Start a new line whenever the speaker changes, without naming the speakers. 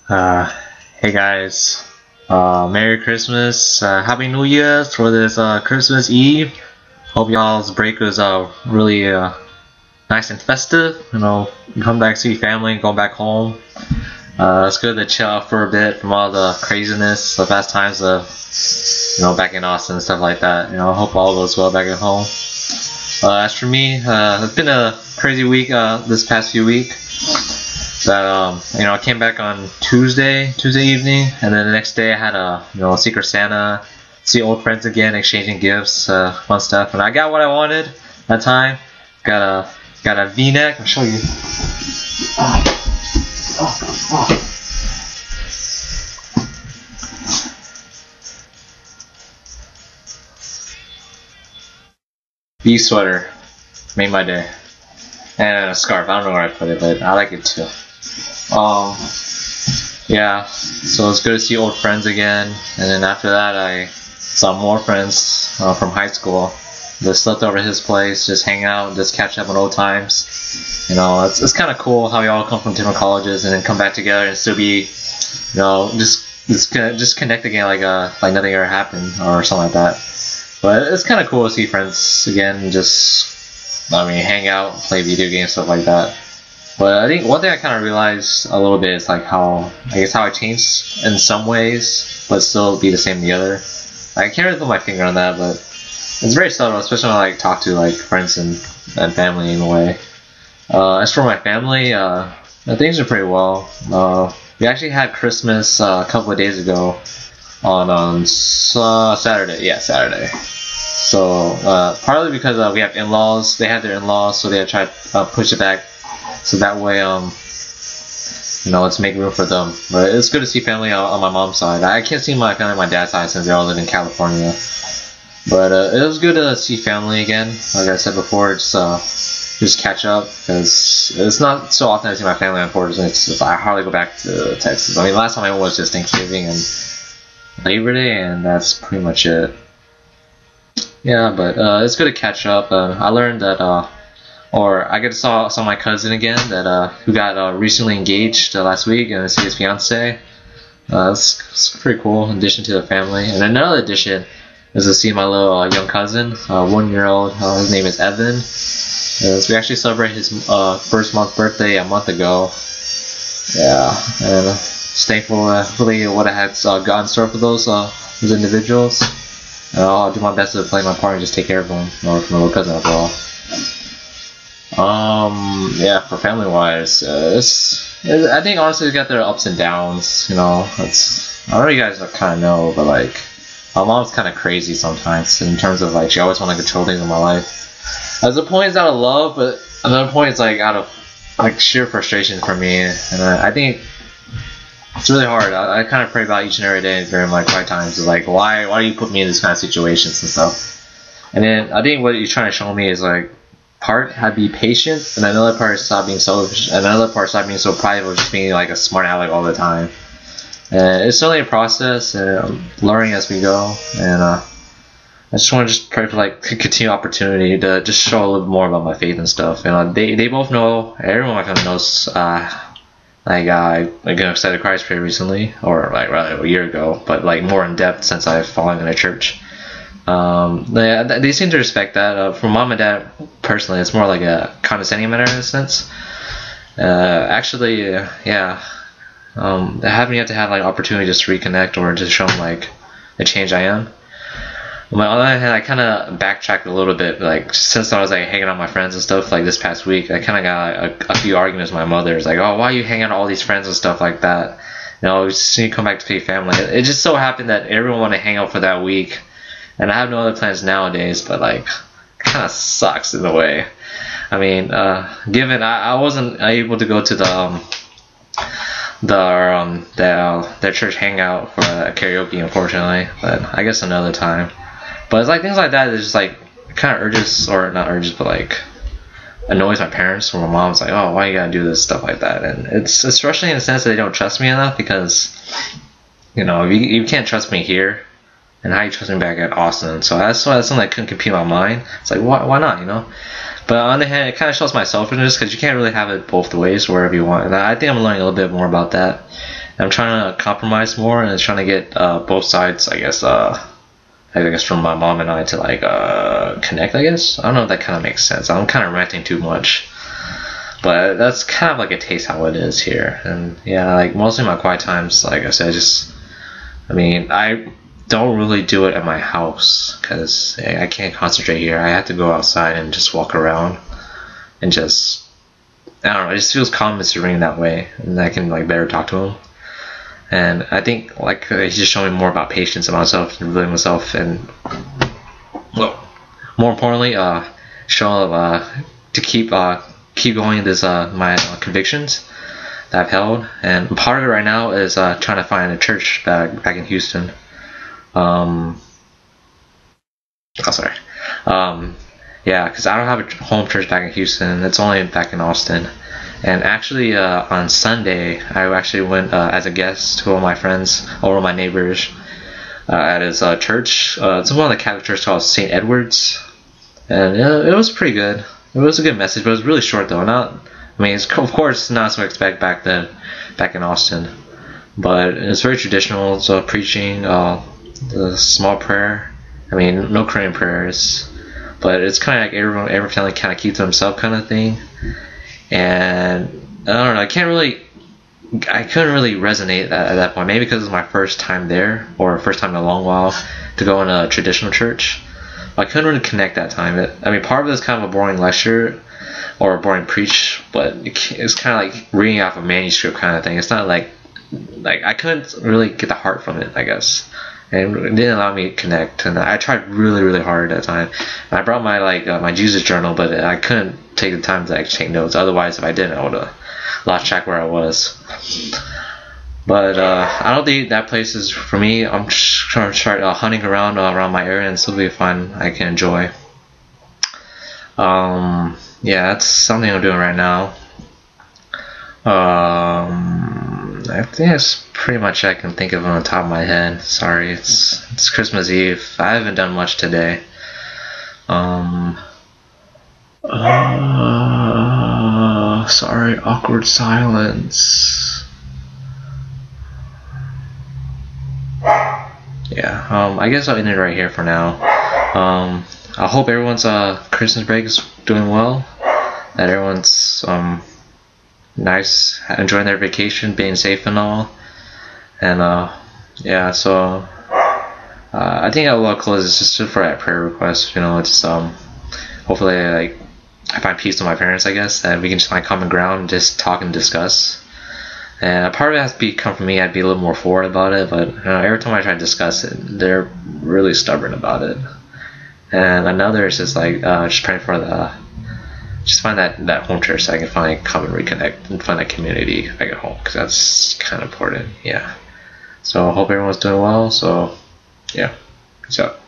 Uh, hey guys, Merry Christmas, Happy New Year for this Christmas Eve. Hope y'all's break was really nice and festive. You come back see family, go back home. It's good to chill out for a bit from all the craziness, the past times of back in Austin and stuff like that. I hope all goes well back at home. As for me, it's been a crazy week this past few weeks. That I came back on Tuesday evening, and then the next day I had a Secret Santa, see old friends again, exchanging gifts, fun stuff, and I got what I wanted that time. Got a V-neck. I'll show you. V sweater made my day, and a scarf. I don't know where I put it, but I like it too. Yeah, so it's good to see old friends again, and then after that I saw more friends from high school. Just slept over at his place, just hang out, just catch up on old times. It's kind of cool how we all come from different colleges and then come back together and still be, just connect again like nothing ever happened or something like that. But it's kind of cool to see friends again, just hang out, play video games, stuff like that. But I think one thing I kind of realized a little bit is like how I changed in some ways, but still be the same in the other. I can't really put my finger on that, but it's very subtle, especially when I talk to friends and family in a way. As for my family, things are pretty well. We actually had Christmas a couple of days ago on Saturday. Yeah, Saturday. So partly because we have in-laws, they had their in-laws, so they had tried to push it back. So that way, let's make room for them. But it's good to see family on my mom's side. I can't see my family on my dad's side since they all live in California. But it was good to see family again. Like I said before, just catch up, because it's not so often I see my family, unfortunately. I hardly go back to Texas. Last time I went was just Thanksgiving and Labor Day, and that's pretty much it. Yeah, but it's good to catch up. I learned that I get to saw my cousin again who got recently engaged last week, and see his fiance. It's pretty cool addition to the family. And another addition is to see my little young cousin, 1-year-old. His name is Evan. So we actually celebrated his first month birthday a month ago. Yeah, and just thankful really what I had got in store for those individuals. I'll do my best to play my part and just take care of them, or for my little cousin overall. Yeah, for family wise, I think honestly they got their ups and downs. I don't know, you guys kind of know, but my mom's kind of crazy sometimes in terms of she always want to control things in my life. As a point, it's out of love, but another point, it's out of sheer frustration for me, and I think it's really hard. I kind of pray about each and every day during my quiet times. Is why do you put me in these kind of situations and stuff? And then I think what you're trying to show me is part had to be patient, and another part is stop being selfish, and another part stop being so prideful, just being a smart aleck all the time. And it's certainly a process, and learning as we go. And I just want to pray for continued opportunity to just show a little bit more about my faith and stuff. They both know, everyone in my family knows. I got accepted Christ pretty recently, or rather a year ago, but more in depth since I've fallen in a church. They seem to respect that. For mom and dad, personally, it's more like a condescending manner in a sense. Actually, yeah. I haven't yet to have opportunity just to reconnect or to show them the change I am. On the other hand, I kind of backtracked a little bit. Since I was hanging out with my friends and stuff this past week, I kind of got a few arguments with my mother. It's oh, why are you hanging out with all these friends and stuff like that? Just need to come back to see family. It just so happened that everyone wanted to hang out for that week. And I have no other plans nowadays, but kind of sucks in a way. Given I wasn't able to go to their church hangout for karaoke, unfortunately, but I guess another time. But it's things like that that just kind of urges, or not urges, but annoys my parents, or my mom's oh, why you gotta do this, stuff like that. And it's frustrating in the sense that they don't trust me enough, because you can't trust me here, and how you trust me back at Austin. So that's something that couldn't compete in my mind. It's why not, But on the other hand, it kind of shows my selfishness, because you can't really have it both ways wherever you want. And I think I'm learning a little bit more about that. I'm trying to compromise more and trying to get both sides, I guess from my mom and I to like connect. I guess I don't know if that kind of makes sense. I'm kind of ranting too much, but that's kind of like a taste how it is here. And yeah, like mostly my quiet times, like I said, I don't really do it at my house because I can't concentrate here. I have to go outside and just walk around and just, I don't know, it just feels calm and serene that way, and I can like better talk to him. And I think like he's just showing me more about patience about myself and really myself, and well, more importantly, show to keep going this my convictions that I've held. And part of it right now is trying to find a church back in Houston. Yeah, because I don't have a home church back in Houston. It's only back in Austin. And actually, on Sunday, I actually went as a guest to one of my friends, or one of my neighbors, at his church. It's one of the Catholic church called St. Edward's, and it was pretty good. It was a good message, but it was really short though. It's of course not so expect back in Austin, but it's very traditional. So preaching, the small prayer. No Korean prayers, but it's kind of like every family kind of keeps to himself kind of thing. And I don't know, I couldn't really resonate at that point. Maybe because it was my first time there, or first time in a long while to go in a traditional church. I couldn't really connect that time. Part of it is kind of a boring lecture or a boring preach, but it's kind of like reading off a manuscript kind of thing. It's not like I couldn't really get the heart from it, I guess. And it didn't allow me to connect, and I tried really, really hard at that time. And I brought my my Jesus journal, but I couldn't take the time to actually take notes. Otherwise, if I didn't, I would have lost track where I was. But I don't think that place is for me. I'm just trying to start hunting around my area and still be fun I can enjoy. Yeah, that's something I'm doing right now. I think that's pretty much I can think of on the top of my head. Sorry, it's Christmas Eve. I haven't done much today. Sorry, awkward silence. Yeah, I guess I'll end it right here for now. I hope everyone's Christmas break is doing well. That everyone's nice, enjoying their vacation, being safe and all. And yeah, so I think I will close this just for that prayer request. Just hopefully I find peace with my parents, I guess, that we can just find common ground and just talk and discuss. And a part of it has to come from me. I'd be a little more forward about it, but every time I try to discuss it, they're really stubborn about it. And another is just like just praying for just find that home church so I can finally come and reconnect and find that community back at home, because that's kind of important. Yeah. So I hope everyone's doing well. So yeah, peace out.